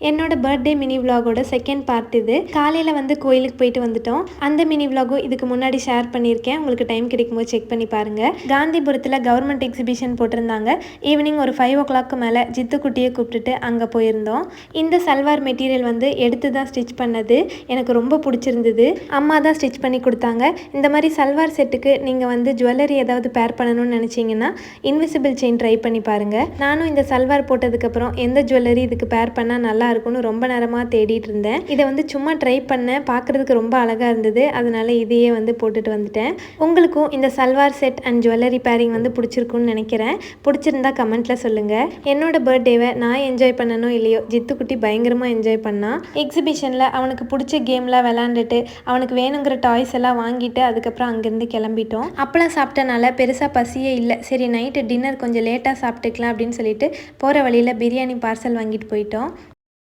என்னோட birthday mini விலாகோட second part இது. காலையில் வந்து கோயிலுக்கு போயிட்டு வந்துட்டோம். அந்த மினி விலாகும் இதுக்கு முன்னாடி ஷேர் பண்ணியிருக்கேன். உங்களுக்கு டைம் கிடைக்கும்போது செக் பண்ணி பாருங்கள். காந்திபுரத்தில் கவர்மெண்ட் எக்ஸிபிஷன் போட்டிருந்தாங்க. ஈவினிங் ஒரு 5 o'clock மேலே ஜித்துக்குட்டியை கூப்பிட்டுட்டு அங்கே போயிருந்தோம். இந்த சல்வார் மெட்டீரியல் வந்து எடுத்து தான் ஸ்டிச் பண்ணது. எனக்கு ரொம்ப பிடிச்சிருந்தது. அம்மா தான் ஸ்டிச் பண்ணி கொடுத்தாங்க. இந்த மாதிரி சல்வார் செட்டுக்கு நீங்கள் வந்து ஜுவல்லரி ஏதாவது பேர் பண்ணணும்னு நினச்சிங்கன்னா இன்விசிபிள் செயின் ட்ரை பண்ணி பாருங்கள். நானும் இந்த சல்வார் போட்டதுக்கப்புறம் எந்த ஜுவல்லரி இதுக்கு பேர் பண்ணால் நல்லா இருக்கும்னு ரொம்ப நேரமாக தேடிட்டு இருந்தேன். இதை வந்து சும்மா ட்ரை பண்ணேன். பார்க்குறதுக்கு ரொம்ப அழகாக இருந்தது. அதனால இதையே வந்து போட்டுட்டு வந்துட்டேன். உங்களுக்கும் இந்த salwar set and jewellery pairing வந்து பிடிச்சிருக்குன்னு நினைக்கிறேன். பிடிச்சிருந்தா கமெண்ட்டில் சொல்லுங்கள். என்னோட பர்த்டேவை நான் என்ஜாய் பண்ணனோ இல்லையோ ஜித்துக்குட்டி பயங்கரமாக என்ஜாய் பண்ணான். எக்ஸிபிஷனில் அவனுக்கு பிடிச்ச கேம்லாம் விளாண்டுட்டு அவனுக்கு வேணுங்கிற டாய்ஸ் எல்லாம் வாங்கிட்டு அதுக்கப்புறம் அங்கேருந்து கிளம்பிட்டோம். அப்பளம் சாப்பிட்டனால பெருசாக பசியே இல்லை. சரி நைட்டு டின்னர் கொஞ்சம் லேட்டாக சாப்பிட்டுக்கலாம் அப்படின்னு சொல்லிட்டு போகிற வழியில் பிரியாணி பார்சல் வாங்கிட்டு போயிட்டோம்.